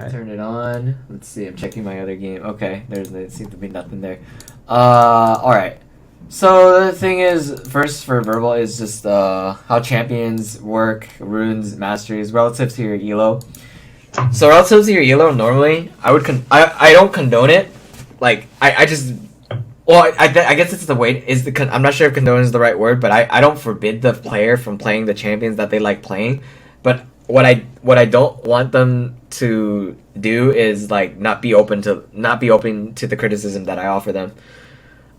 Alright. Turn it on. Let's see. I'm checking my other game. Okay, there seems to be nothing there. Alright. So the thing is, first for verbal is just how champions work, runes, masteries relative to your elo. So relative to your elo, normally I don't condone it. Like I just I guess it's the way I'm not sure if condone is the right word, but I don't forbid the player from playing the champions that they like playing. But what I don't want them to do is like not be open to the criticism that I offer them.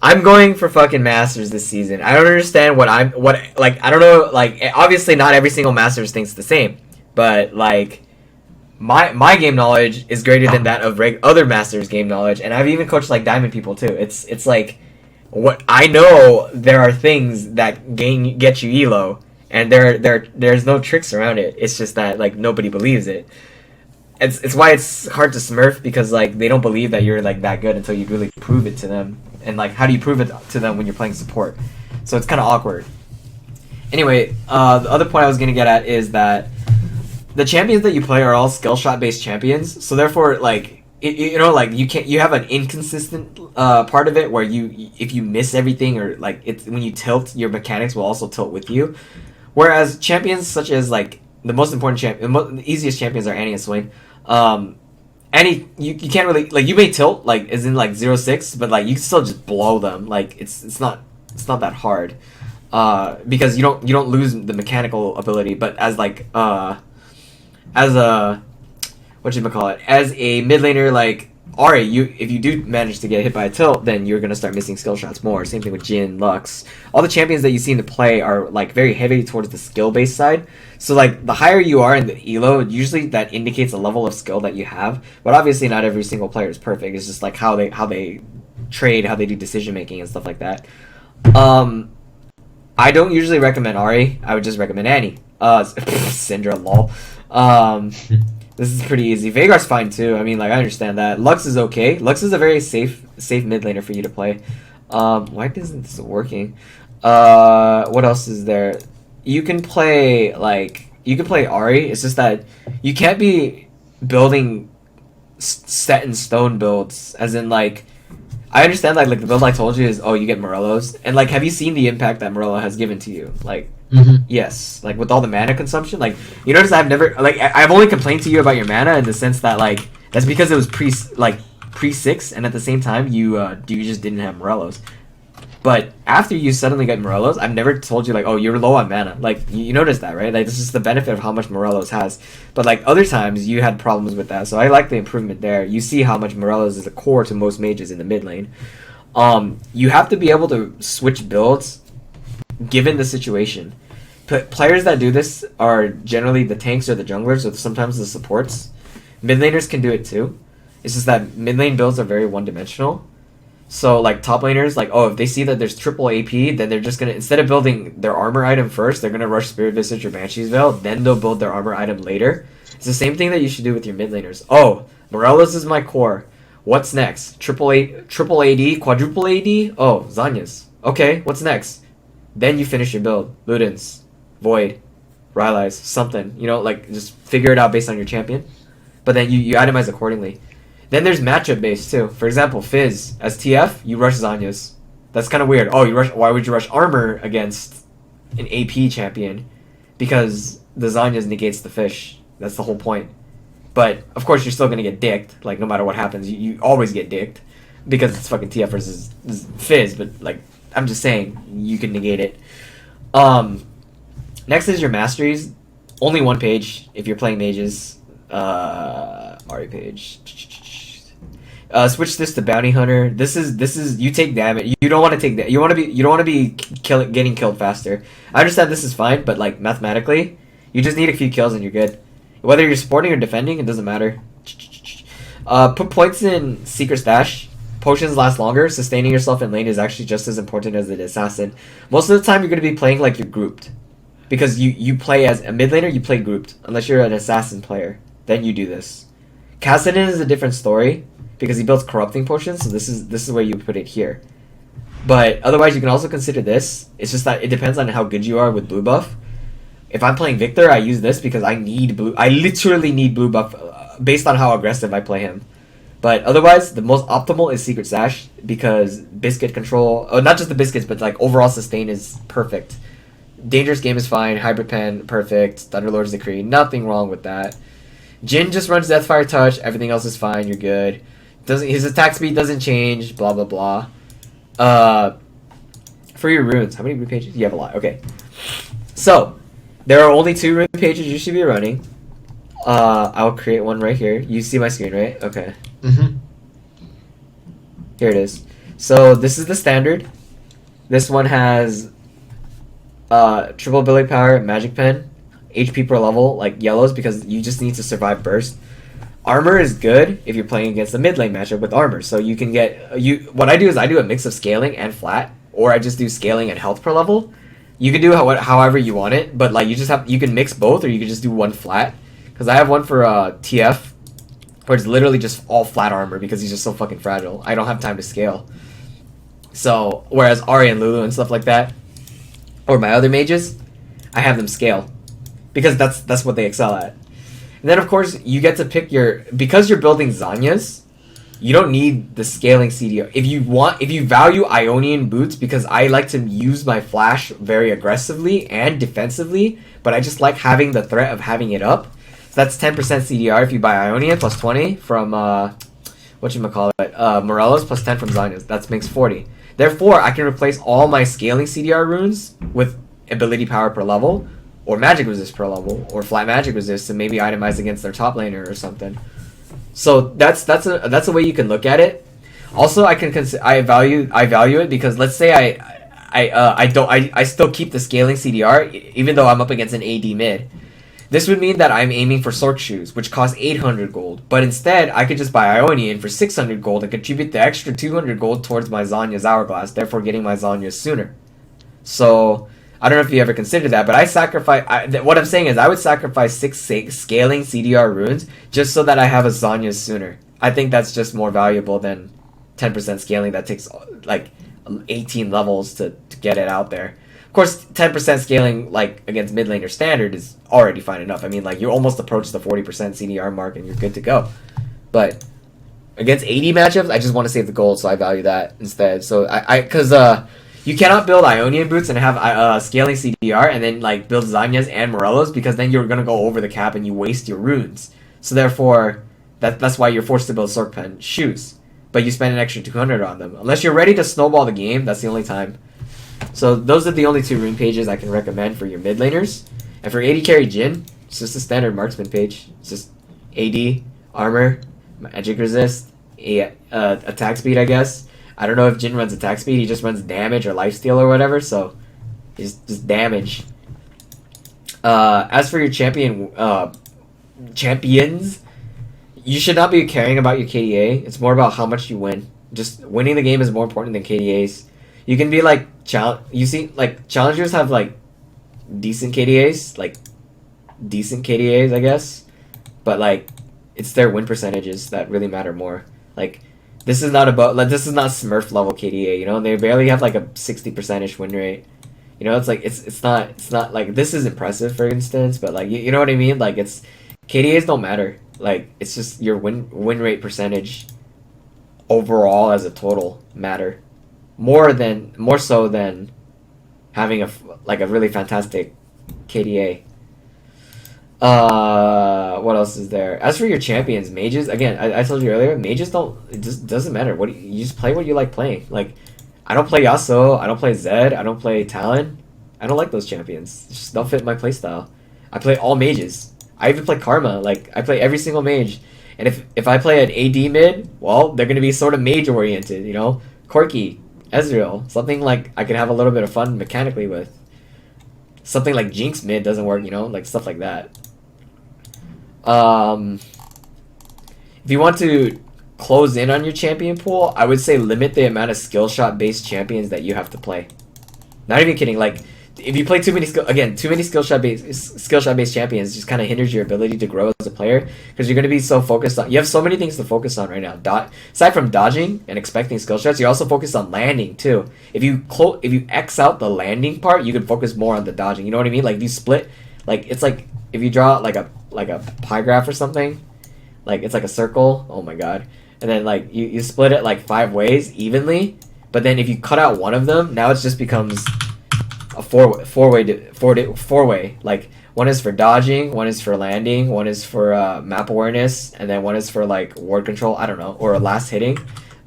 I'm going for fucking Masters this season. I don't understand I don't know, like, obviously not every single Masters thinks the same, but like my game knowledge is greater than that of other Masters game knowledge, and I've even coached like Diamond people too. It's like, what I know, there are things that get you elo, and there's no tricks around it. It's just that like nobody believes it. It's why it's hard to smurf, because like they don't believe that you're like that good until you really prove it to them. And like, how do you prove it to them when you're playing support? So it's kind of awkward. Anyway, the other point I was gonna get at is that the champions that you play are all skill shot based champions. So therefore, like like you have an inconsistent part of it where if you miss everything, or like when you tilt, your mechanics will also tilt with you. Whereas champions such as like the most important the easiest champions are Annie and Swain. Annie, you can't really, like, you may tilt, like, as in like 0-6, but like you can still just blow them. Like it's not that hard, because you don't lose the mechanical ability. But as like as a as a mid laner like Ari, if you do manage to get hit by a tilt, then you're gonna start missing skill shots more. Same thing with Jhin, Lux. All the champions that you see in the play are like very heavy towards the skill based side. So like the higher you are in the elo, usually that indicates a level of skill that you have. But obviously not every single player is perfect. It's just like how they trade, how they do decision making and stuff like that. I don't usually recommend Ari. I would just recommend Annie. Syndra, lol. This is pretty easy. Veigar's fine too. I mean, like, I understand that. Lux is okay. Lux is a very safe mid laner for you to play. Why isn't this working? What else is there? You can play Ari. It's just that you can't be building set in stone builds. As in, like, I understand like the build I told you is, oh, you get Morellos, and like, have you seen the impact that Morello has given to you? Like, yes, like with all the mana consumption, like, you notice I've never, like, I've only complained to you about your mana in the sense that like that's because it was pre 6, and at the same time you just didn't have Morellos. But after you suddenly get Morellos, I've never told you like, oh, you're low on mana. Like, you notice that, right? Like, this is the benefit of how much Morellos has. But like other times you had problems with that, so I like the improvement there. You see how much Morellos is a core to most mages in the mid lane. You have to be able to switch builds given the situation. Players that do this are generally the tanks or the junglers, or sometimes the supports. Mid laners can do it too. It's just that mid lane builds are very one-dimensional. So like top laners, like, oh, if they see that there's triple AP, then they're just gonna, instead of building their armor item first, they're gonna rush Spirit Visage or Banshee's Veil, then they'll build their armor item later. It's the same thing that you should do with your mid laners. Oh, Morellos is my core. What's next? Triple AD, quadruple AD? Oh, Zanya's. Okay, what's next? Then you finish your build. Ludens, Void, Rylai's, something. You know, like, just figure it out based on your champion. But then you itemize accordingly. Then there's matchup based too. For example, Fizz as TF, you rush Zanya's. That's kind of weird. Oh, why would you rush armor against an AP champion? Because the Zanya's negates the fish. That's the whole point. But of course, you're still gonna get dicked. Like, no matter what happens, you always get dicked because it's fucking TF versus Fizz. But like, I'm just saying, you can negate it. Next is your masteries. Only one page if you're playing mages. Ari page. Switch this to Bounty Hunter. This is you take damage. You don't want to take that. You don't want to be getting killed faster. I understand this is fine, but like mathematically, you just need a few kills and you're good. Whether you're supporting or defending, it doesn't matter. Put points in Secret Stash. Potions last longer. Sustaining yourself in lane is actually just as important as the assassin. Most of the time, you're going to be playing like you're grouped, because you play as a mid laner. You play grouped unless you're an assassin player. Then you do this. Kassadin is a different story, because he builds corrupting potions, so this is where you put it here. But otherwise, you can also consider this. It's just that it depends on how good you are with blue buff. If I'm playing Victor, I use this because I need blue. I literally need blue buff based on how aggressive I play him. But otherwise, the most optimal is Secret Sash because biscuit control, not just the biscuits, but like overall sustain is perfect. Dangerous Game is fine, Hybrid Pen, perfect, Thunderlord's Decree, nothing wrong with that. Jin just runs Deathfire Touch, everything else is fine, you're good. His attack speed doesn't change, blah blah blah. For your runes, how many rune pages? You have a lot, okay. So, there are only 2 rune pages you should be running. I'll create one right here. You see my screen, right? Okay. Mm-hmm. Here it is. So this is the standard. This one has triple ability power, magic pen, HP per level, like yellows, because you just need to survive burst. Armor is good if you're playing against a mid lane matchup with armor. So you can get what I do is I do a mix of scaling and flat, or I just do scaling and health per level. You can do however you want it, but like you can mix both, or you can just do one flat. Because I have one for TF, where it's literally just all flat armor because he's just so fucking fragile. I don't have time to scale. So, whereas Ari and Lulu and stuff like that, or my other mages, I have them scale. Because that's what they excel at. And then, of course, you get to pick because you're building Zanyas, you don't need the scaling CDR. If you value Ionian boots, because I like to use my flash very aggressively and defensively, but I just like having the threat of having it up. So that's 10% CDR if you buy Ionian, plus 20 from, Morelos, plus 10 from Zanyas. That makes 40. Therefore, I can replace all my scaling CDR runes with ability power per level, or magic resist per level, or flat magic resist, and maybe itemize against their top laner or something. So that's a way you can look at it. Also, I value it because let's say I still keep the scaling CDR even though I'm up against an AD mid. This would mean that I'm aiming for Sork Shoes, which cost 800 gold. But instead, I could just buy Ionian for 600 gold and contribute the extra 200 gold towards my Zanya's Hourglass, therefore getting my Zanya sooner. So, I don't know if you ever considered that, but what I'm saying is I would sacrifice 6 scaling CDR runes just so that I have a Zanya sooner. I think that's just more valuable than 10% scaling that takes like 18 levels to get it out there. Of course, 10% scaling like against mid laner standard is already fine enough. I mean, like you almost approach the 40% CDR mark and you're good to go. But against 80 matchups, I just want to save the gold, so I value that instead. So because you cannot build Ionian boots and have scaling CDR and then like build Zanyas and Morelos, because then you're gonna go over the cap and you waste your runes. So therefore, that's why you're forced to build Sork Pen shoes. But you spend an extra 200 on them. Unless you're ready to snowball the game, that's the only time. So those are the only 2 rune pages I can recommend for your mid laners. And for AD carry Jhin, it's just a standard marksman page. It's just AD, armor, magic resist, attack speed, I guess. I don't know if Jhin runs attack speed, he just runs damage or lifesteal or whatever, so he's just damage. As for your champions, you should not be caring about your KDA. It's more about how much you win. Just winning the game is more important than KDAs. You can be like challengers have like decent KDAs, I guess, but like it's their win percentages that really matter more. Like this is not Smurf level KDA, you know. They barely have like a 60% win rate. You know, it's like it's not like this is impressive, for instance, but like you know what I mean. Like it's KDAs don't matter. Like it's just your win rate percentage overall as a total matter more so than having a really fantastic KDA. What else is there? As for your champions, mages, again, I told you earlier, mages it just doesn't matter. You just play what you like playing. Like, I don't play Yasuo, I don't play Zed, I don't play Talon. I don't like those champions. They just don't fit my playstyle. I play all mages. I even play Karma. Like, I play every single mage. And if I play an AD mid, well, they're gonna be sort of mage oriented, you know? Corki, Ezreal, something like I could have a little bit of fun mechanically with. Something like Jinx mid doesn't work, you know? Like, stuff like that. If you want to close in on your champion pool, I would say limit the amount of skill shot based champions that you have to play. Not even kidding. Like, if you play too many skill shot based champions, just kind of hinders your ability to grow as a player, because you're going to be so focused on. You have so many things to focus on right now. Aside from dodging and expecting skill shots, you're also focused on landing too. If you X out the landing part, you can focus more on the dodging. You know what I mean? Like if you split, like it's like if you draw like a pie graph or something. Like it's like a circle. Oh my god. And then like you split it like 5 ways evenly, but then if you cut out one of them, now it just becomes a four way. Like one is for dodging, one is for landing, one is for map awareness, and then one is for like ward control. I don't know, or last hitting,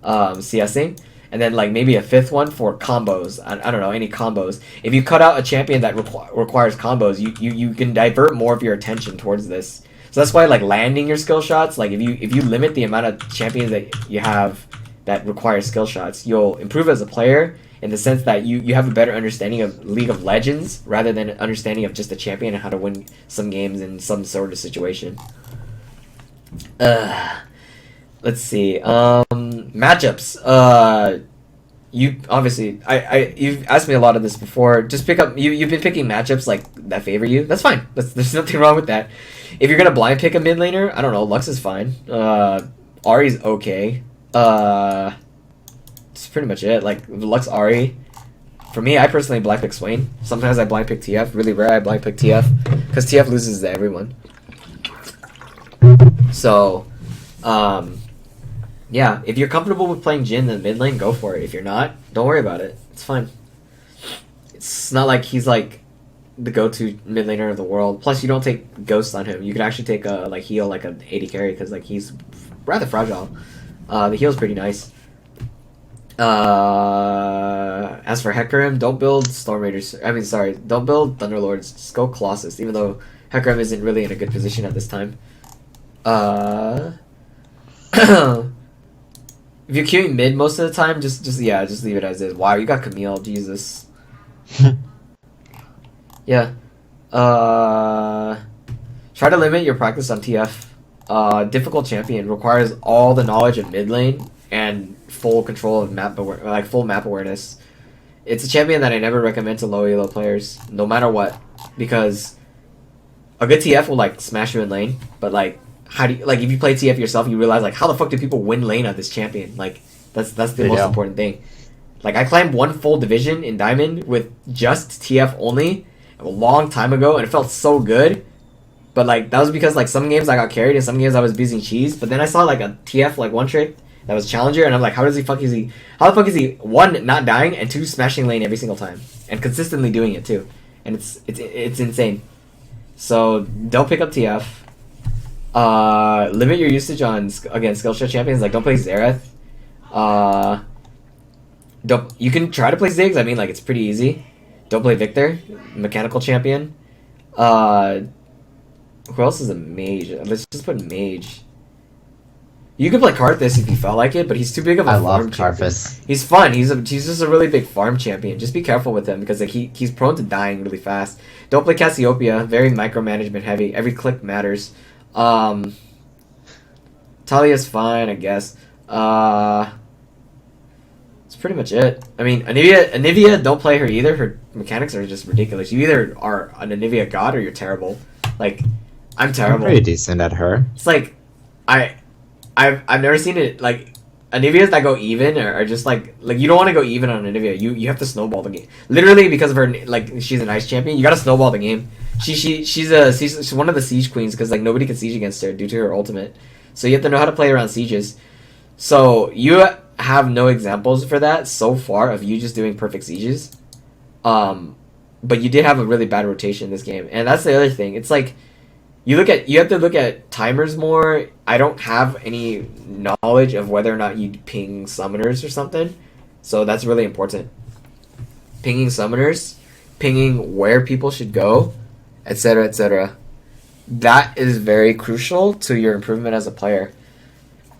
CSing, and then like maybe a 5th one for combos. I don't know, any combos. If you cut out a champion that requires combos, you can divert more of your attention towards this. So that's why like landing your skill shots, like if you limit the amount of champions that you have that require skill shots, you'll improve as a player in the sense that you have a better understanding of League of Legends rather than an understanding of just a champion and how to win some games in some sort of situation. Let's see. Matchups. You obviously you've asked me a lot of this before. Just pick up you've been picking matchups like that favor you. That's fine. There's nothing wrong with that. If you're gonna blind pick a mid laner, I don't know, Lux is fine. Ahri's okay. That's pretty much it. Like Lux, Ahri. For me, I personally blind pick Swain. Sometimes I blind pick TF. Really rare I blind pick TF because TF loses to everyone. So, yeah, if you're comfortable with playing Jhin in the mid lane, go for it. If you're not, don't worry about it. It's fine. It's not like he's like the go-to mid laner of the world. Plus, you don't take Ghost on him. You can actually take a like heal like an 80 carry because like he's rather fragile. The heal's pretty nice. As for Hecarim, don't build Storm Raiders. Don't build Thunderlords. Just go Colossus, even though Hecarim isn't really in a good position at this time. If you're queuing mid most of the time, just leave it as is. Wow, you got Camille, Jesus. Yeah. Try to limit your practice on TF. Difficult champion requires all the knowledge of mid lane and full control of full map awareness. It's a champion that I never recommend to low elo players, no matter what, because a good TF will like smash you in lane, but like how do you, like if you play TF yourself, you realize like how the fuck do people win lane on this champion? Like that's the most important thing. Like I climbed 1 full division in Diamond with just TF only a long time ago, and it felt so good. But like that was because like some games I got carried and some games I was abusing cheese. But then I saw like a TF like one trick that was challenger, and I'm like, how the fuck is he 1 not dying and 2 smashing lane every single time and consistently doing it too, and it's insane. So don't pick up TF. Limit your usage on again skill shot champions. Like don't play Xerath. You can try to play Ziggs. I mean like it's pretty easy. Don't play Victor, mechanical champion. Who else is a mage? Let's just put mage. You could play Karthus if you felt like it, but he's too big of a farm champion. He's fun. He's just a really big farm champion. Just be careful with him because like he's prone to dying really fast. Don't play Cassiopeia. Very micromanagement heavy. Every click matters. Talia's fine, I guess. That's pretty much it. I mean, Anivia, don't play her either. Her mechanics are just ridiculous. You either are an Anivia god or you're terrible. Like, I'm terrible. I'm pretty decent at her. It's like, I've never seen it, like, Anivias that go even are just like you don't want to go even on Anivia. You have to snowball the game. Literally because of her, like, she's an ice champion, you gotta snowball the game. She's one of the siege queens because, like, nobody can siege against her due to her ultimate. So you have to know how to play around sieges. So you have no examples for that so far of you just doing perfect sieges. But you did have a really bad rotation in this game. And that's the other thing. It's like you have to look at timers more. I don't have any knowledge of whether or not you ping summoners or something. So that's really important. Pinging summoners, pinging where people should go, etc., etc. That is very crucial to your improvement as a player.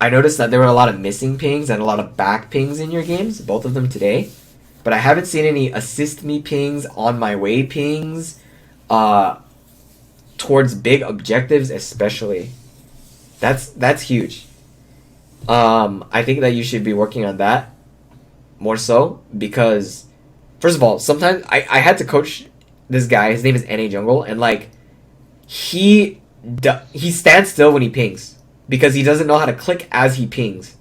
I noticed that there were a lot of missing pings and a lot of back pings in your games, both of them today. But I haven't seen any assist me pings, on my way pings, towards big objectives especially. That's huge. I think that you should be working on that more so because, first of all, sometimes I had to coach this guy. His name is NA Jungle, and like he stands still when he pings because he doesn't know how to click as he pings.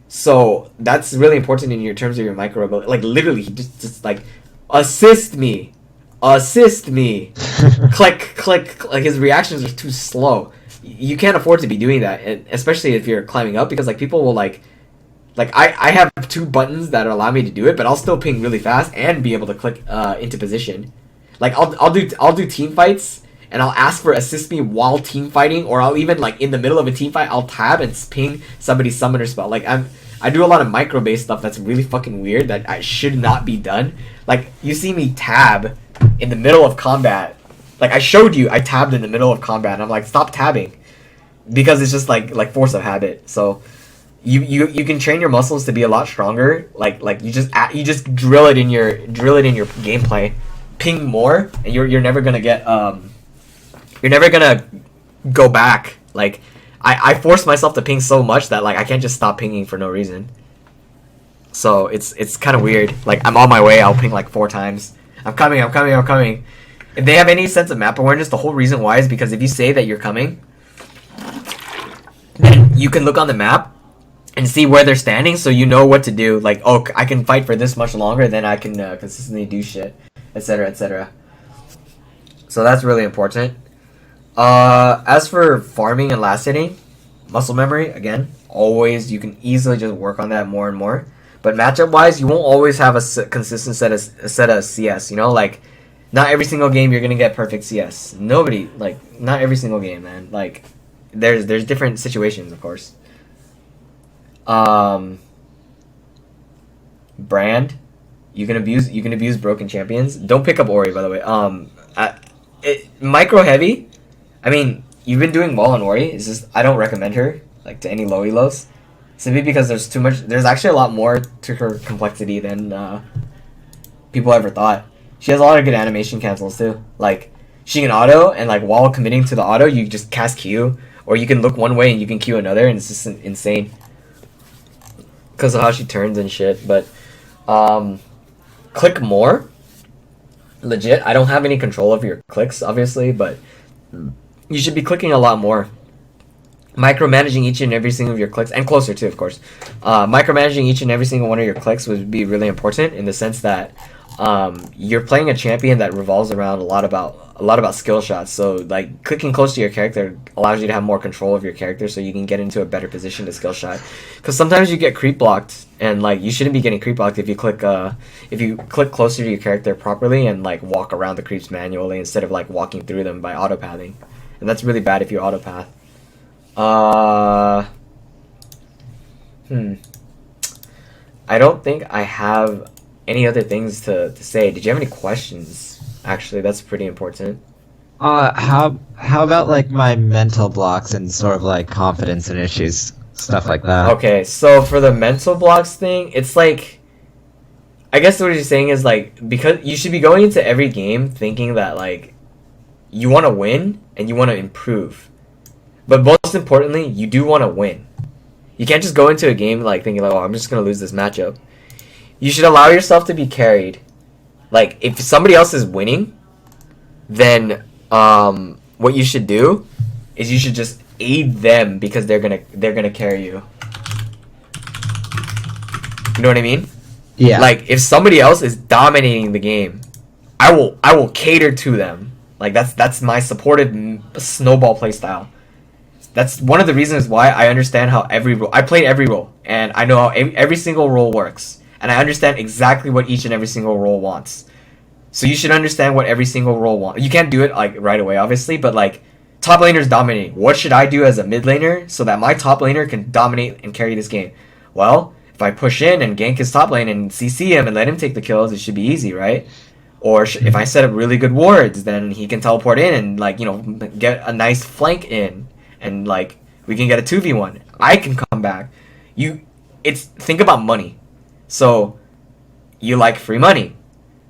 So that's really important in your terms of your micro ability. Like literally, he just like assist me, click. Like his reactions are too slow. you can't afford to be doing that, and especially if you're climbing up, because like people will like I have two buttons that allow me to do it, but I'll still ping really fast and be able to click into position. Like I'll do team fights, and I'll ask for assist me while team fighting, or I'll even like in the middle of a team fight I'll tab and ping somebody's summoner spell. Like I do a lot of micro based stuff that's really fucking weird that I should not be done. Like you see me tab in the middle of combat. Like I showed you, I tabbed in the middle of combat, and I'm like, stop tabbing, because it's just like force of habit. So you can train your muscles to be a lot stronger. Like you just drill it in your gameplay, ping more, and you're never gonna get you're never gonna go back. Like I force myself to ping so much that like I can't just stop pinging for no reason. So it's kind of weird. Like I'm on my way, I'll ping like 4 times. I'm coming. If they have any sense of map awareness, the whole reason why is because if you say that you're coming, then you can look on the map and see where they're standing, so you know what to do. Like, oh, I can fight for this much longer, then I can consistently do shit, etc., etc. So that's really important. As for farming and last hitting, muscle memory, again, always, you can easily just work on that more and more. But matchup wise, you won't always have a consistent set of CS, you know, like not every single game you're gonna get perfect CS. Nobody, like, not every single game, man. Like there's different situations, of course. Brand, you can abuse broken champions. Don't pick up Ori, by the way. Micro heavy, I mean, you've been doing well on Ori. It's just I don't recommend her like to any low elos, simply because there's too much. There's actually a lot more to her complexity than people ever thought. She has a lot of good animation cancels too. Like she can auto, and like while committing to the auto, you just cast Q, or you can look one way and you can Q another, and it's just insane because of how she turns and shit. But click more. Legit, I don't have any control over your clicks, obviously, but you should be clicking a lot more. Micromanaging each and every single of your clicks, and closer too, of course. Micromanaging each and every single one of your clicks would be really important in the sense that you're playing a champion that revolves around a lot about skill shots. So like clicking close to your character allows you to have more control of your character, so you can get into a better position to skill shot. Because sometimes you get creep blocked, and like you shouldn't be getting creep blocked if you click closer to your character properly and like walk around the creeps manually instead of like walking through them by auto pathing. And that's really bad if you auto path. I don't think I have any other things to say. Did you have any questions? Actually, that's pretty important. How about like my mental blocks and sort of like confidence and issues, stuff like that? Okay, so for the mental blocks thing, it's like, I guess what you're saying is like, because you should be going into every game thinking that like you want to win and you want to improve, but most importantly, you do want to win. You can't just go into a game like thinking like, oh, I'm just gonna lose this matchup. You should allow yourself to be carried. Like, if somebody else is winning, then what you should do is you should just aid them because they're gonna carry you. You know what I mean? Yeah. Like, if somebody else is dominating the game, I will cater to them. Like, that's my supported snowball playstyle. That's one of the reasons why I understand how I played every role, and I know how every single role works. And I understand exactly what each and every single role wants. So you should understand what every single role wants. You can't do it like right away, obviously, but like top laner's dominating. What should I do as a mid laner so that my top laner can dominate and carry this game? Well, if I push in and gank his top lane and CC him and let him take the kills, it should be easy, right? Or if I set up really good wards, then he can teleport in and like, you know, get a nice flank in, and like we can get a 2v1. I can come back. Think about money. So, you like free money.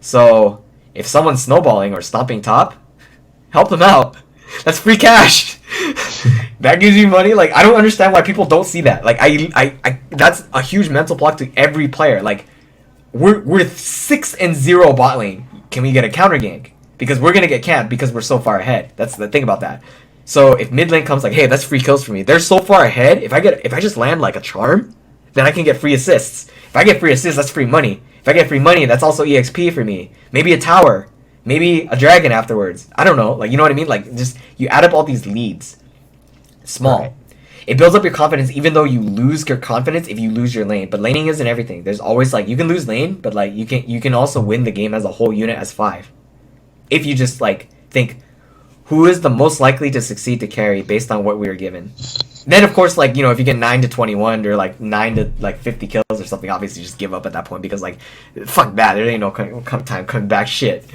So, if someone's snowballing or stomping top, help them out. That's free cash. That gives you money. Like, I don't understand why people don't see that. Like, I that's a huge mental block to every player. Like, we're 6-0 bot lane. Can we get a counter gank? Because we're gonna get camped because we're so far ahead. That's the thing about that. So, if mid lane comes like, hey, that's free kills for me. They're so far ahead. If I just land like a charm, then I can get free assists. If I get free assists, that's free money. If I get free money, that's also EXP for me. Maybe a tower. Maybe a dragon afterwards. I don't know. Like, you know what I mean? Like, just, you add up all these leads. small. Right. It builds up your confidence, even though you lose your confidence if you lose your lane. But laning isn't everything. There's always like you can lose lane, but like you can also win the game as a whole unit as 5. If you just like think who is the most likely to succeed to carry based on what we were given. Then of course like if you get 9 to 21 or like 9 to like 50 kills or something, obviously just give up at that point because like fuck that, there ain't no time coming back shit.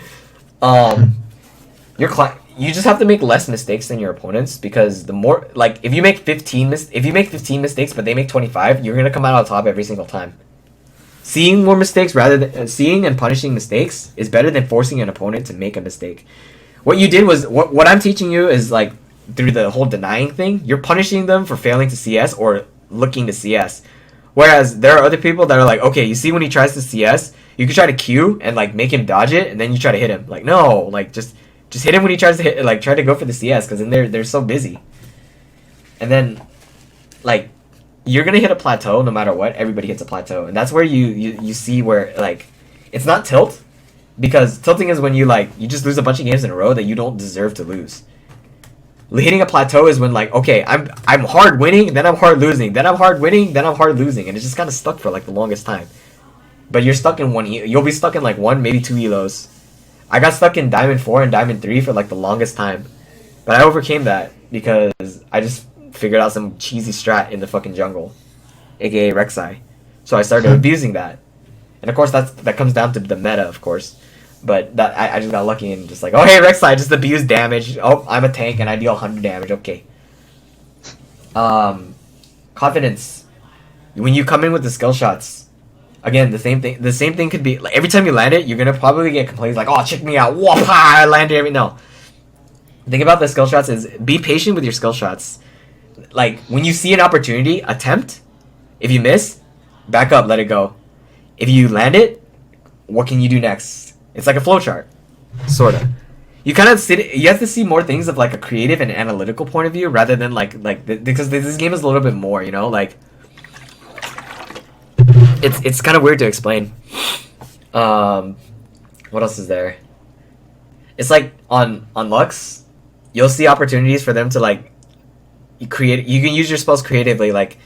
You just have to make less mistakes than your opponents because the more like if you make 15 mistakes but they make 25, you're gonna come out on top every single time. Seeing more mistakes rather than seeing and punishing mistakes is better than forcing an opponent to make a mistake. What you did was what I'm teaching you is like through the whole denying thing, you're punishing them for failing to CS or looking to CS. Whereas there are other people that are like, okay, you see when he tries to CS, you can try to Q and like make him dodge it and then you try to hit him. Like no, like just hit him when he tries to hit, like try to go for the CS because then they're so busy. And then, like, you're gonna hit a plateau no matter what. Everybody hits a plateau, and that's where you see where like it's not tilt, because tilting is when you just lose a bunch of games in a row that you don't deserve to lose. Hitting a plateau is when like okay, I'm hard winning, then I'm hard losing, then I'm hard winning, then I'm hard losing, and it's just kind of stuck for like the longest time. But you're stuck in you'll be stuck in like 1, maybe 2 elos. I got stuck in Diamond 4 and Diamond 3 for like the longest time. But I overcame that because I just figured out some cheesy strat in the fucking jungle, aka Rek'Sai. So I started abusing that. And of course that comes down to the meta, of course. But that I just got lucky and just like, oh hey Rek'Sai, just abuse damage. Oh, I'm a tank and I deal 100 damage, okay. Confidence. When you come in with the skill shots, again, the same thing could be like every time you land it, you're gonna probably get complaints like, "Oh, check me out! Whoa, I landed every." No. The thing about the skill shots is be patient with your skill shots. Like when you see an opportunity, attempt. If you miss, back up, let it go. If you land it, what can you do next? It's like a flowchart, sorta. You kind of you have to see more things of like a creative and analytical point of view rather than because this game is a little bit more, like. It's kind of weird to explain. What else is there? It's like on Lux, you'll see opportunities for them to like you can use your spells creatively. Like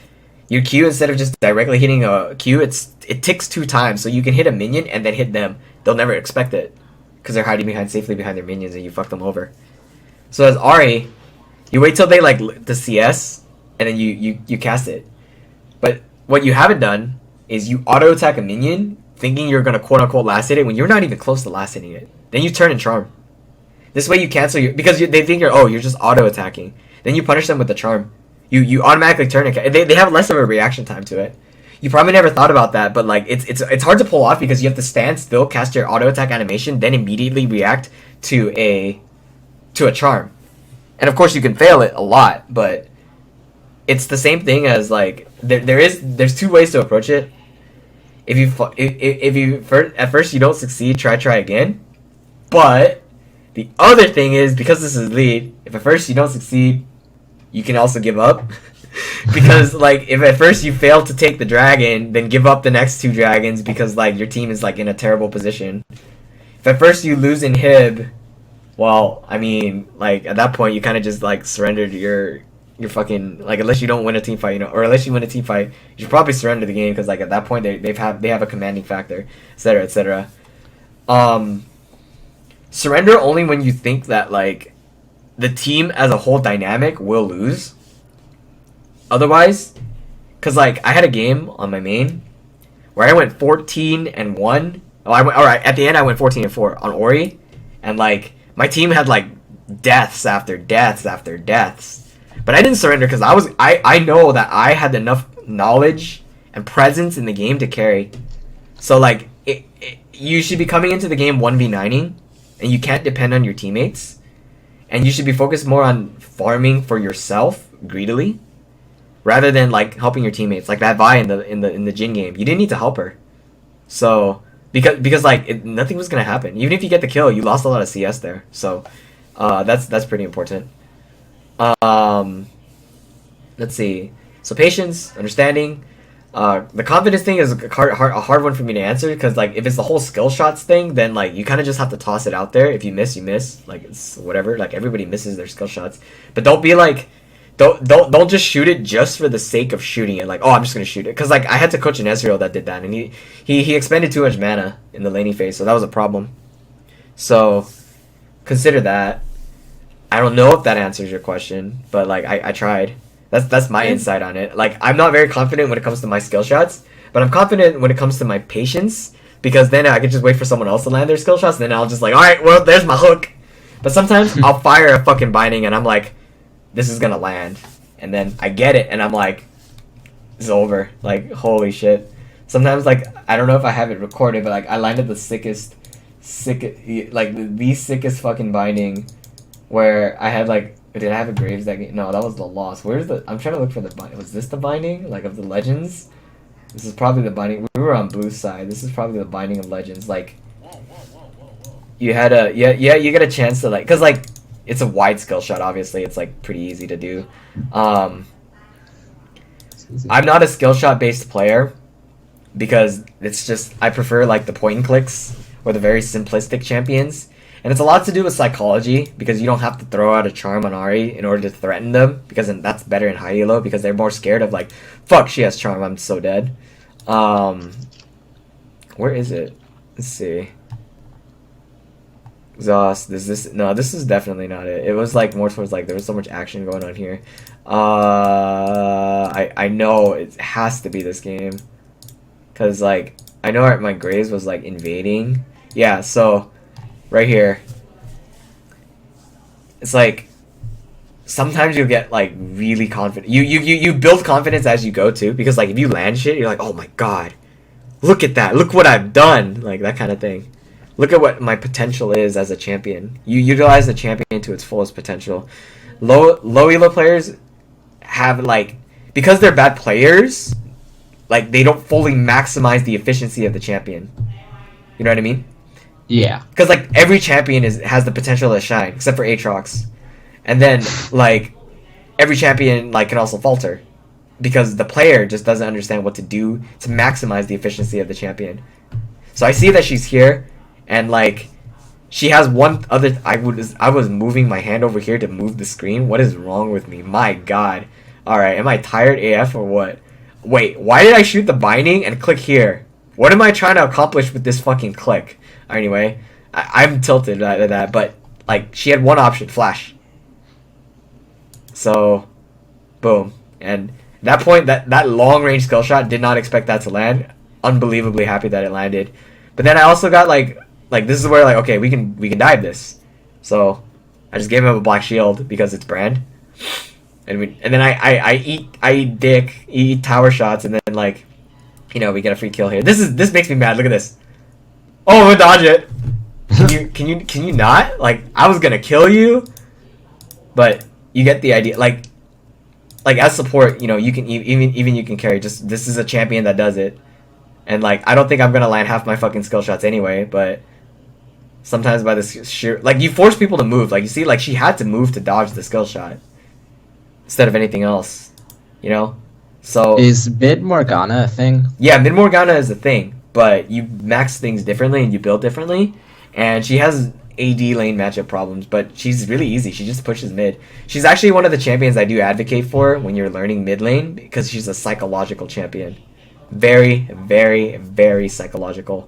your Q, instead of just directly hitting a Q, it ticks 2 times, so you can hit a minion and then hit them. They'll never expect it because they're hiding safely behind their minions and you fuck them over. So as Ahri, you wait till they like the CS and then you cast it. But what you haven't done is you auto attack a minion thinking you're gonna quote unquote last hit it when you're not even close to last hitting it. Then you turn and charm. This way you cancel because they think you're just auto attacking. Then you punish them with the charm. You automatically turn and they have less of a reaction time to it. You probably never thought about that, but like it's hard to pull off because you have to stand still, cast your auto attack animation, then immediately react to a charm. And of course you can fail it a lot, but it's the same thing as like there's 2 ways to approach it. If you at first you don't succeed, try again. But the other thing is, because this is lead, if at first you don't succeed, you can also give up. Because like if at first you fail to take the dragon, then give up the next 2 dragons because like your team is like in a terrible position. If at first you lose inhib, well, I mean, like at that point you kind of just like surrendered your fucking like, unless you don't win a team fight, or unless you win a team fight, you should probably surrender the game because like at that point they have a commanding factor, etc., etc. Surrender only when you think that like the team as a whole dynamic will lose. Otherwise, because like I had a game on my main where I went 14-1. Oh, all right. At the end, I went 14-4 on Ori, and like my team had like deaths after deaths after deaths. But I didn't surrender because I know that I had enough knowledge and presence in the game to carry. So like you should be coming into the game 1v9ing, and you can't depend on your teammates, and you should be focused more on farming for yourself greedily, rather than like helping your teammates. Like that Vi in the Jhin game, you didn't need to help her. So because like nothing was gonna happen. Even if you get the kill, you lost a lot of CS there. So that's pretty important. Let's see. So patience, understanding. The confidence thing is a hard one for me to answer because like if it's the whole skill shots thing, then like you kind of just have to toss it out there. If you miss, you miss. Like it's whatever. Like everybody misses their skill shots, but don't be like don't just shoot it just for the sake of shooting it. Like, oh, I'm just gonna shoot it, because like I had to coach an Ezreal that did that, and he expended too much mana in the laning phase, so that was a problem. So consider that. I don't know if that answers your question, but like I tried. That's my insight on it. Like, I'm not very confident when it comes to my skill shots, but I'm confident when it comes to my patience, because then I can just wait for someone else to land their skill shots, and then I'll just like, all right, well, there's my hook. But sometimes I'll fire a fucking binding, and I'm like, this is gonna land, and then I get it, and I'm like, it's over. Like, holy shit. Sometimes, like, I don't know if I have it recorded, but like I landed the sickest fucking binding, where I had like, did I have a Graves that game? No, that was the loss. Where's the? I'm trying to look for the binding. Was this the binding, like, of the Legends? This is probably the binding. We were on blue side. This is probably the binding of Legends. Like, you had a you get a chance to, like, because like it's a wide skill shot. Obviously, it's like pretty easy to do. I'm not a skill shot based player, because it's just, I prefer like the point and clicks or the very simplistic champions. And it's a lot to do with psychology, because you don't have to throw out a charm on Ari in order to threaten them, because then that's better in high elo, because they're more scared of like, fuck, she has charm, I'm so dead. Where is it? Let's see. Exhaust, no, this is definitely not it. It was like more towards like, there was so much action going on here. I know it has to be this game, because like, I know my Graves was like invading. Yeah, so right here, it's like sometimes you get like really confident. You build confidence as you go too, because like if you land shit, you're like, oh my god, look at that, look what I've done, like that kind of thing. Look at what my potential is as a champion. You utilize the champion to its fullest potential. Low elo players have, like, because they're bad players, like they don't fully maximize the efficiency of the champion. You know what I mean? Yeah. Because like every champion has the potential to shine, except for Aatrox, and then like every champion like can also falter, because the player just doesn't understand what to do to maximize the efficiency of the champion. So I see that she's here, and like she has one other. I was moving my hand over here to move the screen. What is wrong with me? My God! All right, am I tired AF or what? Wait, why did I shoot the binding and click here? What am I trying to accomplish with this fucking click? Anyway, I'm tilted at that, but like she had one option, flash. So, boom, and at that point, that long range skill shot, did not expect that to land. Unbelievably happy that it landed, but then I also got like this is where like, okay, we can dive this. So I just gave him a black shield because it's brand, and then I eat dick, eat tower shots, and then like, you know, we get a free kill here. This makes me mad. Look at this. Oh, we'll dodge it. Can you not? Like, I was gonna kill you, but you get the idea. Like as support, you know, you can even you can carry. Just, this is a champion that does it, and like I don't think I'm gonna land half my fucking skill shots anyway. But sometimes by this sheer, like, you force people to move. Like, you see, like she had to move to dodge the skill shot instead of anything else. You know, so is Mid Morgana a thing? Yeah, Mid Morgana is a thing. But you max things differently and you build differently, and she has AD lane matchup problems, but she's really easy. She just pushes mid. She's actually one of the champions I do advocate for when you're learning mid lane, because she's a psychological champion. Very, very, very psychological.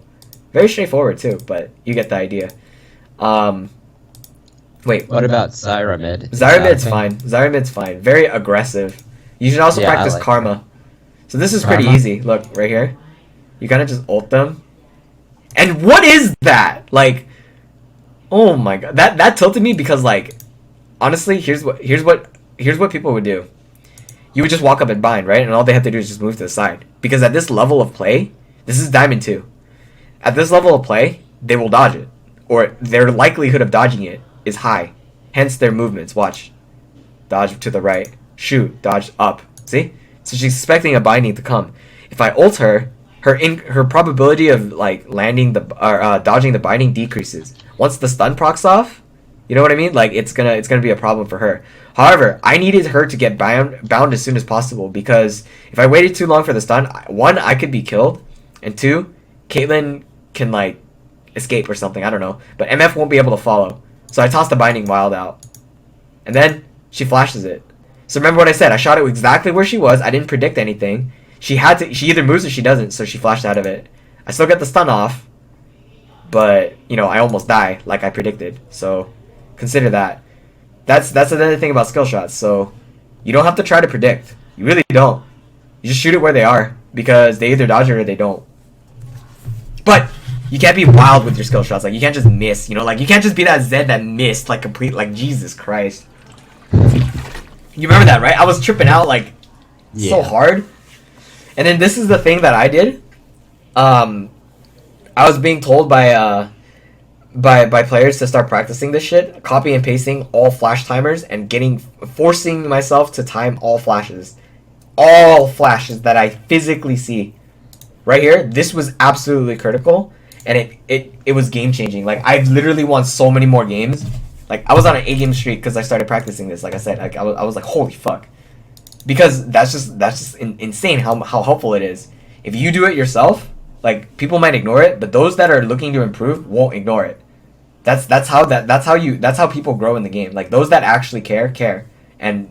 Very straightforward too, but you get the idea. Wait. What about Zyra mid? Zyra mid's fine. Zyra mid's fine. Very aggressive. You should also practice like Karma. that. So this is pretty easy. Look, right here. You kind of just ult them. And what is that? Like, oh my god. That tilted me, because like, honestly, here's what people would do. You would just walk up and bind, right? And all they have to do is just move to the side. Because at this level of play, this is Diamond 2. At this level of play, they will dodge it. Or their likelihood of dodging it is high. Hence their movements. Watch. Dodge to the right. Shoot. Dodge up. See? So she's expecting a binding to come. If I ult her, her probability of like landing the dodging the binding decreases. Once the stun procs off, you know what I mean? Like, it's gonna be a problem for her. However, I needed her to get bound as soon as possible, because if I waited too long for the stun, one, I could be killed, and two, Caitlyn can like escape or something. I don't know, but MF won't be able to follow. So I tossed the binding wild out, and then she flashes it. So remember what I said? I shot it exactly where she was. I didn't predict anything. She either moves or she doesn't, so she flashed out of it. I still got the stun off, but you know, I almost die like I predicted. So consider that. That's another thing about skill shots. So you don't have to try to predict. You really don't. You just shoot it where they are because they either dodge it or they don't. But you can't be wild with your skill shots. Like you can't just miss. You know, like you can't just be that Zed that missed like complete. Like Jesus Christ. You remember that, right? I was tripping out like so hard. And then this is the thing that I did. I was being told by players to start practicing this shit, copy and pasting all flash timers and forcing myself to time all flashes that I physically see. Right here, this was absolutely critical, and it was game changing. Like I've literally won so many more games. Like I was on an 8-game streak because I started practicing this. Like I said, like I was like, holy fuck, because that's just insane how helpful it is. If you do it yourself, like people might ignore it, but those that are looking to improve won't ignore it. That's how people grow in the game. Like those that actually care and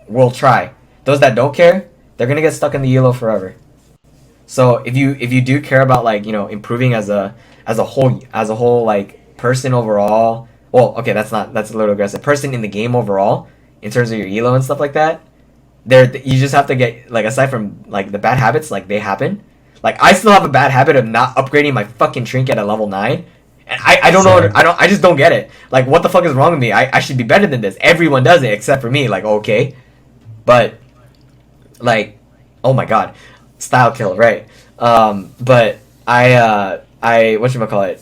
will try. Those that don't care, they're gonna get stuck in the ELO forever. So if you do care about like, you know, improving as a whole like person overall, well, okay, that's a little aggressive. Person in the game overall, in terms of your ELO and stuff like that, you just have to get, like, aside from like the bad habits, like they happen. Like I still have a bad habit of not upgrading my fucking trinket at level 9. And I don't know, I just don't get it. Like what the fuck is wrong with me? I should be better than this. Everyone does it except for me. Like okay. But like, oh my god. Style kill, right? But I whatchamacallit,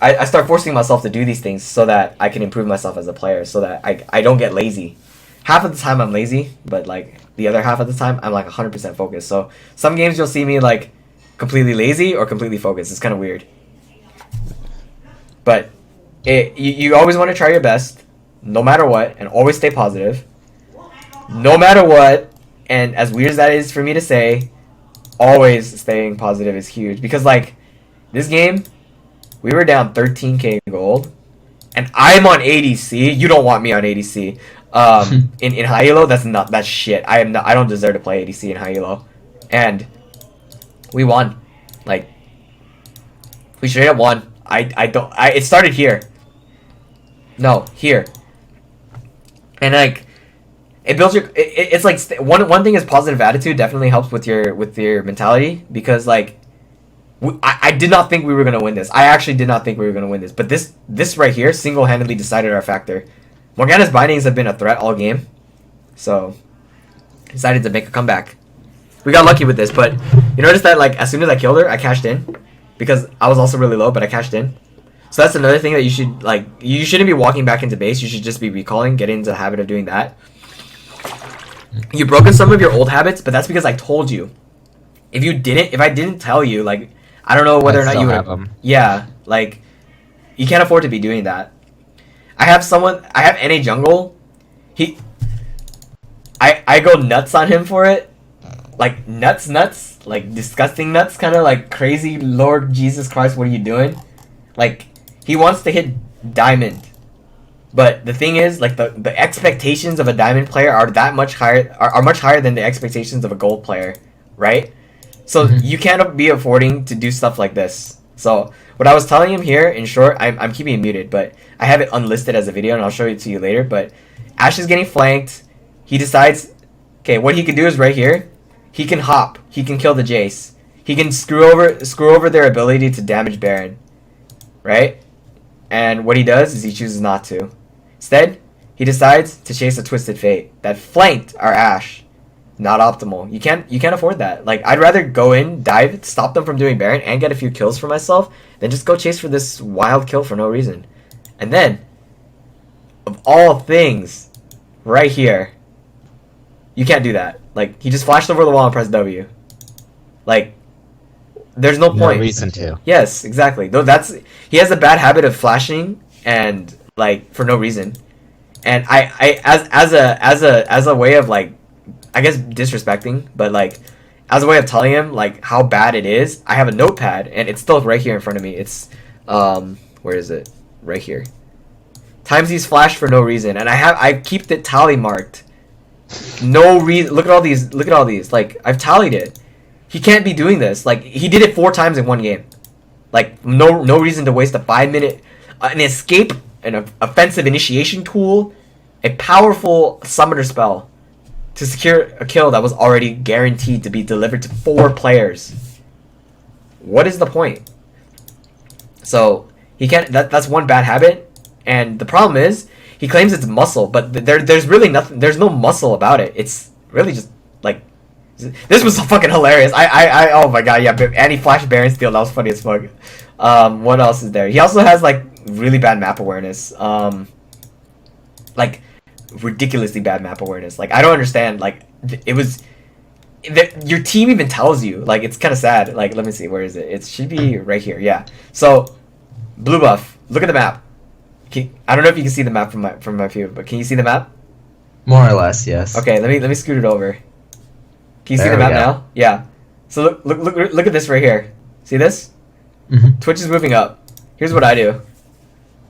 I start forcing myself to do these things so that I can improve myself as a player, so that I don't get lazy. Half of the time I'm lazy, but like the other half of the time I'm like 100% focused. So some games you'll see me like completely lazy or completely focused. It's kind of weird. But you always want to try your best, no matter what, and always stay positive. No matter what, and as weird as that is for me to say, always staying positive is huge. Because like, this game, we were down 13k gold, and I'm on ADC. You don't want me on ADC. In high elo, that's shit. I don't deserve to play ADC in high elo. And we won. Like, we straight up won. It started here. No, here. And like, it builds your. It's like one thing is positive attitude definitely helps with your mentality, because like, I did not think we were gonna win this. I actually did not think we were gonna win this. But this right here single-handedly decided our factor. Morgana's bindings have been a threat all game, so decided to make a comeback. We got lucky with this, but you notice that like as soon as I killed her, I cashed in, because I was also really low, but I cashed in. So that's another thing that you should, like, you shouldn't be walking back into base. You should just be recalling, get into the habit of doing that. You've broken some of your old habits, but that's because I told you. If I didn't tell you, like, I don't know whether or not you would have them. Yeah, like, you can't afford to be doing that. I have NA jungle. I go nuts on him for it. Like, nuts, like, disgusting nuts, kind of like crazy, Lord Jesus Christ, what are you doing? Like, he wants to hit diamond. But the thing is, like, the expectations of a diamond player are that much higher, are much higher than the expectations of a gold player, right? So you can't be affording to do stuff like this. So what I was telling him here, in short, I'm keeping it muted, but I have it unlisted as a video, and I'll show it to you later. But Ashe is getting flanked. He decides, okay, what he can do is right here. He can hop. He can kill the Jace. He can screw over their ability to damage Baron, right? And what he does is he chooses not to. Instead, he decides to chase a Twisted Fate that flanked our Ashe. Not optimal. You can't afford that. Like, I'd rather go in, dive, stop them from doing Baron, and get a few kills for myself than just go chase for this wild kill for no reason. And then, of all things, right here, you can't do that. Like, he just flashed over the wall and pressed W. Like, there's no point. No reason to. Yes, exactly. Though he has a bad habit of flashing and like for no reason. And I as a way of like, I guess disrespecting, but like as a way of telling him like how bad it is, I have a notepad and it's still right here in front of me. It's where is it? Right here. Times he's flashed for no reason, and I keep the tally marked No reason. Look at all these. Look at all these. Like, I've tallied it. He can't be doing this. Like, he did it 4 times in one game. Like, no reason to waste a 5-minute, an escape, an offensive initiation tool, a powerful summoner spell to secure a kill that was already guaranteed to be delivered to 4 players. What is the point? So he can't. That's one bad habit, and the problem is he claims it's muscle, but there's really nothing. There's no muscle about it. It's really just like. This was fucking hilarious. I oh my god, yeah, anti-flash Baron steal, that was funny as fuck. What else is there? He also has like really bad map awareness. Like ridiculously bad map awareness. Like I don't understand. Like it was your team even tells you. Like it's kind of sad. Like let me see, where is it? It should be right here. Yeah. So blue buff. Look at the map. I don't know if you can see the map from my view, but can you see the map? More or less, yes. Okay, let me scoot it over. Can you see There the we map go. now? Yeah. So look at this right here. See this? Mhm. Twitch is moving up. Here's what I do.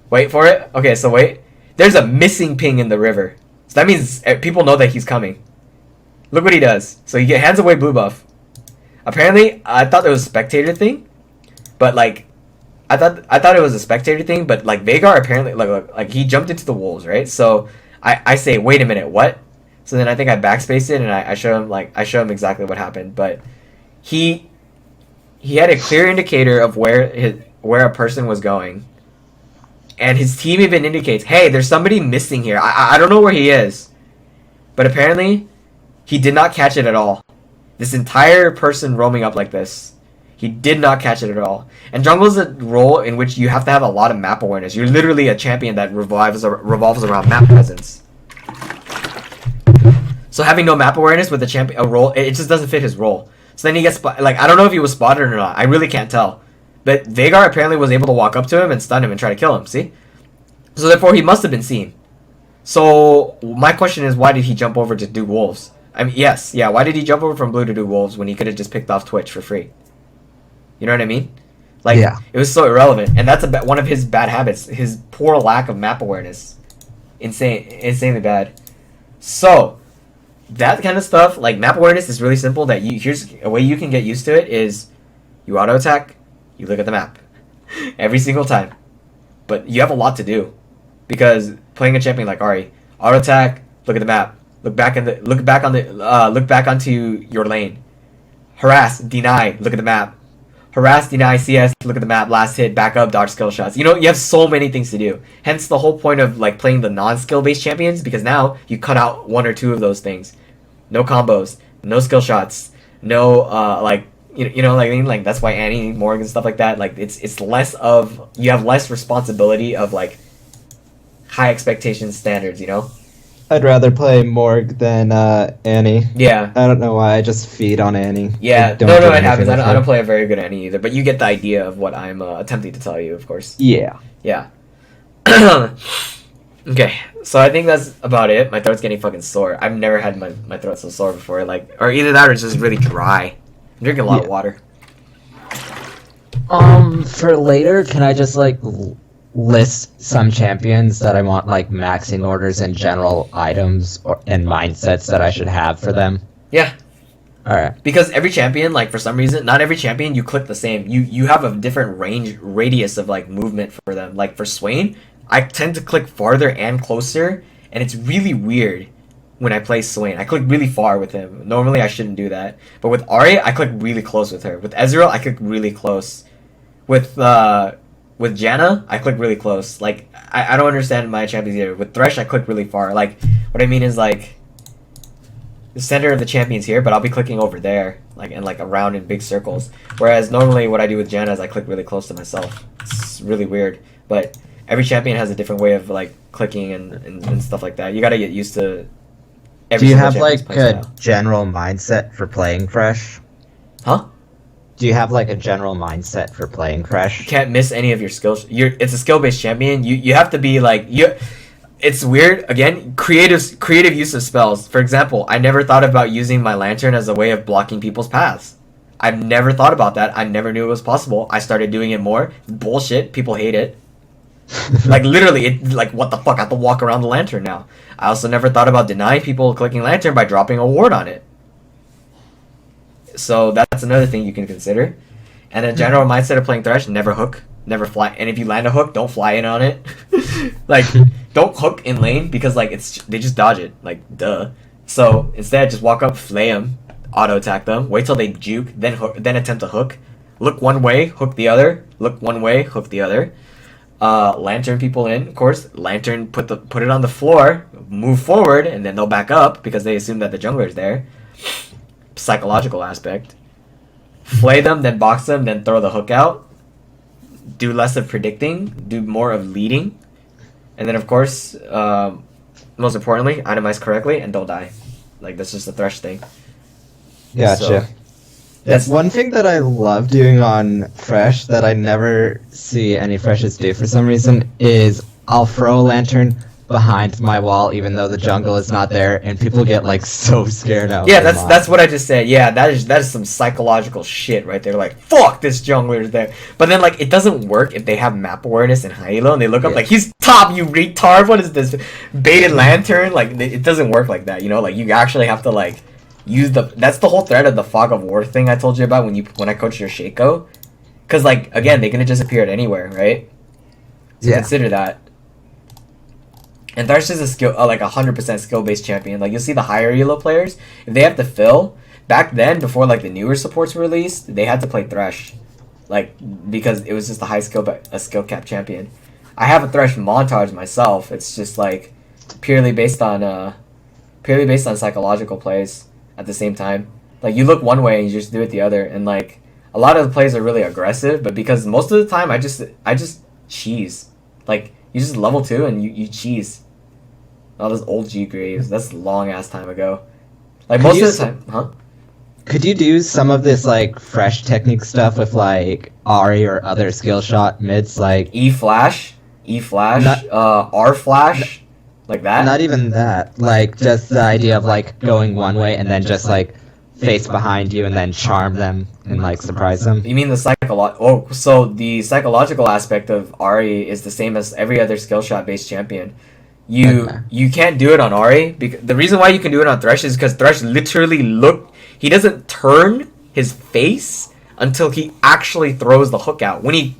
Wait for it. Okay, so wait. There's a missing ping in the river. So that means people know that he's coming. Look what he does. So he hands away blue buff. Apparently, I thought it was a spectator thing, but like, I thought it was a spectator thing, but like Vhagar apparently like he jumped into the wolves, right? So I say, wait a minute, what? So then I think I backspaced it and I show him exactly what happened, but he had a clear indicator of where a person was going, and his team even indicates, hey, there's somebody missing here. I don't know where he is, but apparently he did not catch it at all. This entire person roaming up like this, he did not catch it at all. And jungle is a role in which you have to have a lot of map awareness. You're literally a champion that revolves around map presence. So having no map awareness with a role, it just doesn't fit his role. So then he gets like, I don't know if he was spotted or not. I really can't tell. But Vhagar apparently was able to walk up to him and stun him and try to kill him. See? So therefore he must have been seen. So my question is, why did he jump over to do wolves? I mean, yes, yeah. Why did he jump over from blue to do wolves when he could have just picked off Twitch for free? You know what I mean? Like, Yeah. It was so irrelevant, and that's one of his bad habits. His poor lack of map awareness, insanely bad. So that kind of stuff, like map awareness, is really simple. That here's a way you can get used to it: is you auto attack, you look at the map every single time. But you have a lot to do because playing a champion like Ari, auto attack, look at the map, look back onto your lane, harass, deny, look at the map. Harass, deny, CS, look at the map, last hit, back up, dodge skill shots. You know, you have so many things to do. Hence the whole point of like playing the non-skill based champions, because now you cut out 1 or 2 of those things. No combos, no skill shots, no like you know like I mean, like that's why Annie, Morgan, stuff like that. Like it's less of, you have less responsibility of like high expectation standards, you know? I'd rather play Morg than Annie. Yeah. I don't know why, I just feed on Annie. Yeah, I don't no, do it anything happens. I with don't, her. I don't play a very good Annie either, but you get the idea of what I'm attempting to tell you, of course. Yeah. Yeah. Okay, so I think that's about it. My throat's getting fucking sore. I've never had my throat so sore before. Like, or either that or it's just really dry. I'm drinking a lot of Yeah. water. For later, can I just like list some champions that I want like maxing orders and general items and mindsets that I should have for them? Yeah, Alright. because every champion, like for some reason, not every champion you click the same. You have a different radius of like movement for them. Like for Swain, I tend to click farther and closer, and it's really weird when I play Swain. I click really far with him. Normally I shouldn't do that, but with Ari, I click really close with her. With Ezreal, I click really close. With Janna, I click really close. Like I don't understand my champions either. With Thresh, I click really far. Like what I mean is like the center of the champion's here, but I'll be clicking over there, like and like around in big circles. Whereas normally what I do with Janna is I click really close to myself. It's really weird, but every champion has a different way of like clicking and stuff like that. You got to get used to. Do you single have champion's like play a style. general mindset for playing Fresh? Huh? Do you have like a general mindset for playing Fresh? Can't miss any of your skills. It's a skill based champion. You have to be like you. It's weird. Again, creative use of spells. For example, I never thought about using my lantern as a way of blocking people's paths. I've never thought about that. I never knew it was possible. I started doing it more. Bullshit. People hate it. Like literally, what the fuck? I have to walk around the lantern now. I also never thought about denying people clicking lantern by dropping a ward on it. So that's another thing you can consider. And a general mindset of playing Thresh: never hook, never fly. And if you land a hook, don't fly in on it. Like, don't hook in lane because like they just dodge it. Like, duh. So instead, just walk up, flay them, auto attack them, wait till they juke, then hook, then attempt to hook. Look one way, hook the other. Look one way, hook the other. Lantern people in, of course. Lantern, put it on the floor, move forward, and then they'll back up because they assume that the jungler's there. Psychological aspect. Flay them, then box them, then throw the hook out. Do less of predicting, do more of leading. And then, of course, most importantly, itemize correctly and don't die. Like, that's just a Thresh thing. Gotcha. So, That's one thing that I love doing on Fresh that I never see any Freshes do for some reason is I'll throw a lantern behind my wall even though the jungle is not there and people get like so scared out. yeah, that's what I just said. Yeah, that is some psychological shit right there. Like, fuck, this jungler's there. But then like it doesn't work if they have map awareness and high elo and they look up like, he's top, you retard. What is this baited lantern? Like it doesn't work like that, you know? Like you actually have to like use that's the whole thread of the fog of war thing I told you about when I coached your Shaco. Cause like again, they can just appear at anywhere, right? So consider that. And Thresh is a skill, like 100% skill-based champion. Like you'll see the higher elo players, if they have to fill, back then before like the newer supports were released, they had to play Thresh, like because it was just a high skill cap champion. I have a Thresh montage myself. It's just like purely based on psychological plays at the same time. Like you look one way and you just do it the other, and like a lot of the plays are really aggressive, but because most of the time I just cheese. Like you just level 2 and you cheese. All those old G graves. That's a long ass time ago. Like most of the time, huh? Could you do some of this like Fresh technique stuff with like Ari or other skill shot mids like E flash, R flash, like that? Not even that. Like just the idea of like going one way and then just like face behind you and then charm them and like surprise them. You mean the so the psychological aspect of Ari is the same as every other skill shot based champion. You can't do it on Ari because the reason why you can do it on Thresh is because Thresh literally he doesn't turn his face until he actually throws the hook out. When he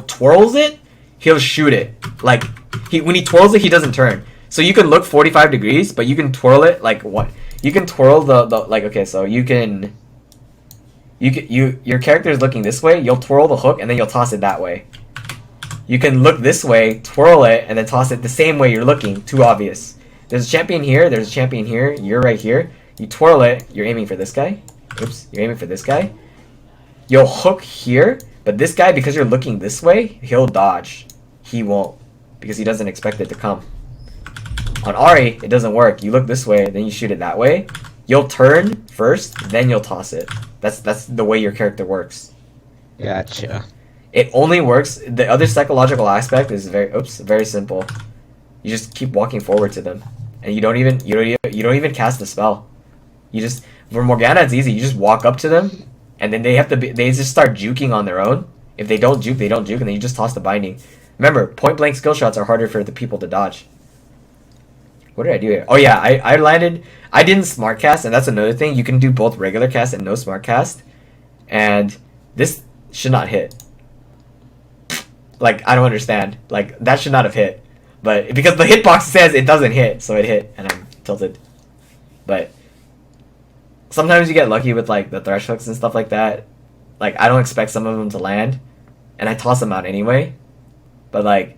twirls it, he'll shoot it. Like when he twirls it, he doesn't turn. So you can look 45 degrees, but you can twirl it like what? You can twirl the like okay, so your character is looking this way, you'll twirl the hook and then you'll toss it that way. You can look this way, twirl it, and then toss it the same way you're looking. Too obvious. There's a champion here, there's a champion here, you're right here. You twirl it, you're aiming for this guy. Oops, you're aiming for this guy. You'll hook here, but this guy, because you're looking this way, he'll dodge. He won't, because he doesn't expect it to come. On Ari, it doesn't work. You look this way, then you shoot it that way. You'll turn first, then you'll toss it. That's the way your character works. Gotcha. It only works. The other psychological aspect is very simple. You just keep walking forward to them, and you don't even cast the spell. You just for Morgana it's easy. You just walk up to them, and then they just start juking on their own. If they don't juke, and then you just toss the binding. Remember, point blank skill shots are harder for the people to dodge. What did I do here? Oh yeah, I didn't smart cast, and that's another thing. You can do both regular cast and no smart cast, and this should not hit. Like, I don't understand. Like, that should not have hit. But, because the hitbox says it doesn't hit, so it hit, and I'm tilted. But, sometimes you get lucky with, like, the thresh hooks and stuff like that. Like, I don't expect some of them to land, and I toss them out anyway. But, like,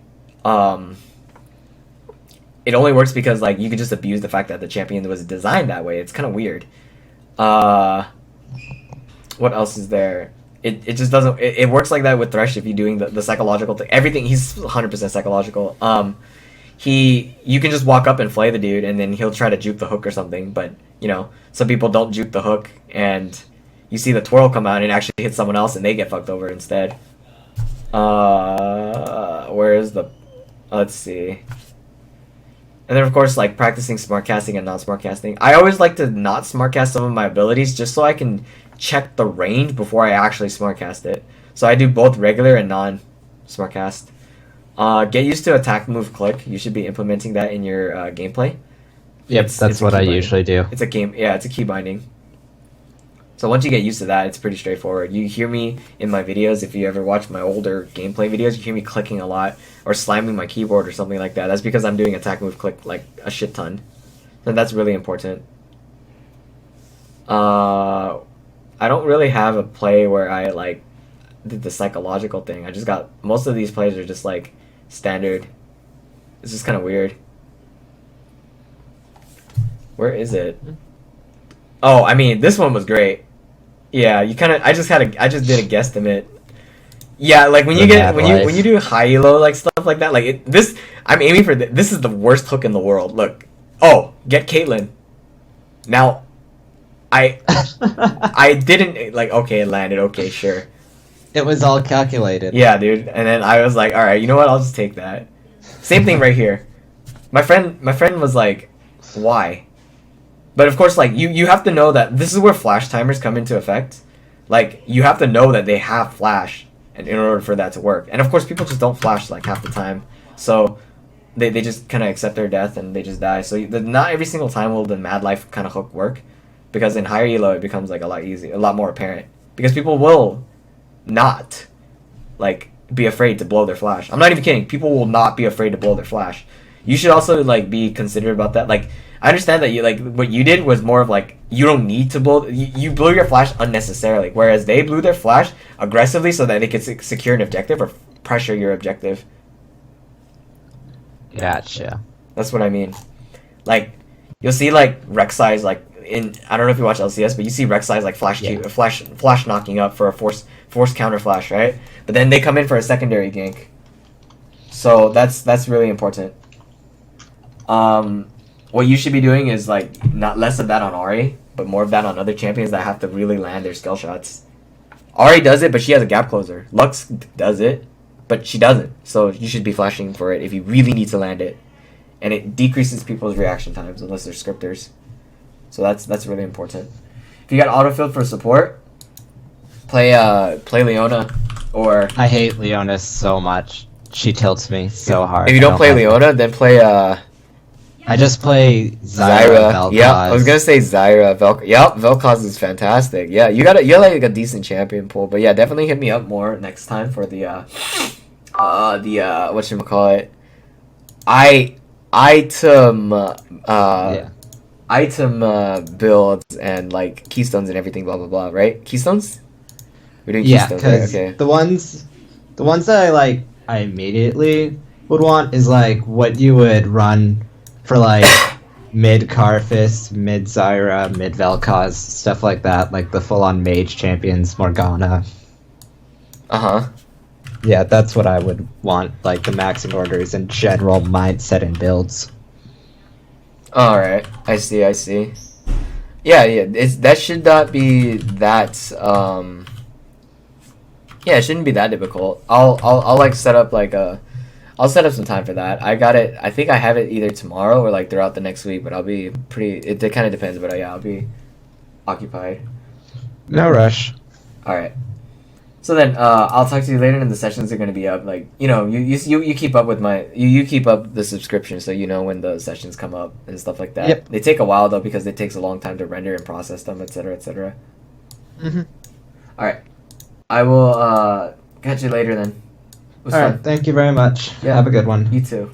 it only works because, like, you can just abuse the fact that the champion was designed that way. It's kind of weird. What else is there? It just doesn't... It works like that with Thresh if you're doing the psychological thing. Everything... He's 100% psychological. You can just walk up and flay the dude, and then he'll try to juke the hook or something. But, you know, some people don't juke the hook, and you see the twirl come out and it actually hits someone else, and they get fucked over instead. Where is the... Let's see... And then, of course, like, practicing smart casting and non-smart casting. I always like to not smart cast some of my abilities just so I can check the range before I actually smart cast it. So I do both regular and non-smart cast. Get used to attack, move, click. You should be implementing that in your gameplay. Yep, It's that's a what key I binding. usually do. It's a game. Yeah, it's a key binding. So once you get used to that, it's pretty straightforward. You hear me in my videos. If you ever watch my older gameplay videos, you hear me clicking a lot or slamming my keyboard or something like that. That's because I'm doing attack, move, click like a shit ton. And that's really important. I don't really have a play where I like did the psychological thing. I just got most of these plays are just like standard. It's just kind of weird. Where is it? Oh, I mean, this one was great. Yeah, you kind of. I just did a guesstimate. Yeah, like when you The get mad when life. you do high elo like stuff like that. Like this, I'm aiming for this is the worst hook in the world. Look, oh, get Caitlyn. Now, I didn't like. Okay, it landed. Okay, sure. It was all calculated. Yeah, dude. And then I was like, all right, you know what? I'll just take that. Same thing right here. My friend was like, why? But of course, like you have to know that this is where flash timers come into effect. Like you have to know that they have flash, and in order for that to work. And of course, people just don't flash like half the time, so they just kind of accept their death and they just die. So not every single time will the mad life kind of hook work, because in higher elo it becomes like a lot more apparent, because people will not like be afraid to blow their flash. I'm not even kidding. People will not be afraid to blow their flash. You should also like be considerate about that. Like I understand that you like what you did was more of like you don't need to blow. You blew your flash unnecessarily, whereas they blew their flash aggressively so that they could secure an objective or pressure your objective. Gotcha. That's what I mean. Like you'll see like Rek'Sai's like in I don't know if you watch LCS, but you see Rek'Sai's like flash knocking up for a force counter flash, right? But then they come in for a secondary gank. So that's really important. What you should be doing is like not less of that on Ahri, but more of that on other champions that have to really land their skill shots. Ahri does it, but she has a gap closer. Lux does it, but she doesn't. So you should be flashing for it if you really need to land it, and it decreases people's reaction times unless they're scripters. So that's really important. If you got autofill for support, play Leona or I hate Leona so much. She tilts me so hard. if you don't I play like Leona, then play I just play Zyra. Vel'Koz. Yeah, I was gonna say Zyra. Vel'Koz is fantastic. Yeah, you got like a decent champion pool, but yeah, definitely hit me up more next time for the whatchamacallit, item Yeah. item builds and like keystones and everything, blah blah blah. Right? Keystones? We're doing Yeah, keystones, right? because Okay. the ones that I immediately would want is like what you would run for like mid Carfist, mid Zyra, mid Vel'Koz, stuff like that, like the full-on mage champions, Morgana. Uh-huh. Yeah, that's what I would want, like the maxing orders and general mindset and builds. Alright. I see. Yeah, that should not be that yeah, it shouldn't be that difficult. I'll like set up like I'll set up some time for that. I got it. I think I have it either tomorrow or like throughout the next week, but I'll be it kind of depends, but yeah, I'll be occupied. No rush. All right. So then I'll talk to you later, and the sessions are going to be up. Like you keep up with you keep up the subscription, so you know when the sessions come up and stuff like that. Yep. They take a while though because it takes a long time to render and process them, etc., etc. Mm-hmm. All right. I will catch you later then. It was All fun. right, thank you very much. Yeah. Have a good one. You too.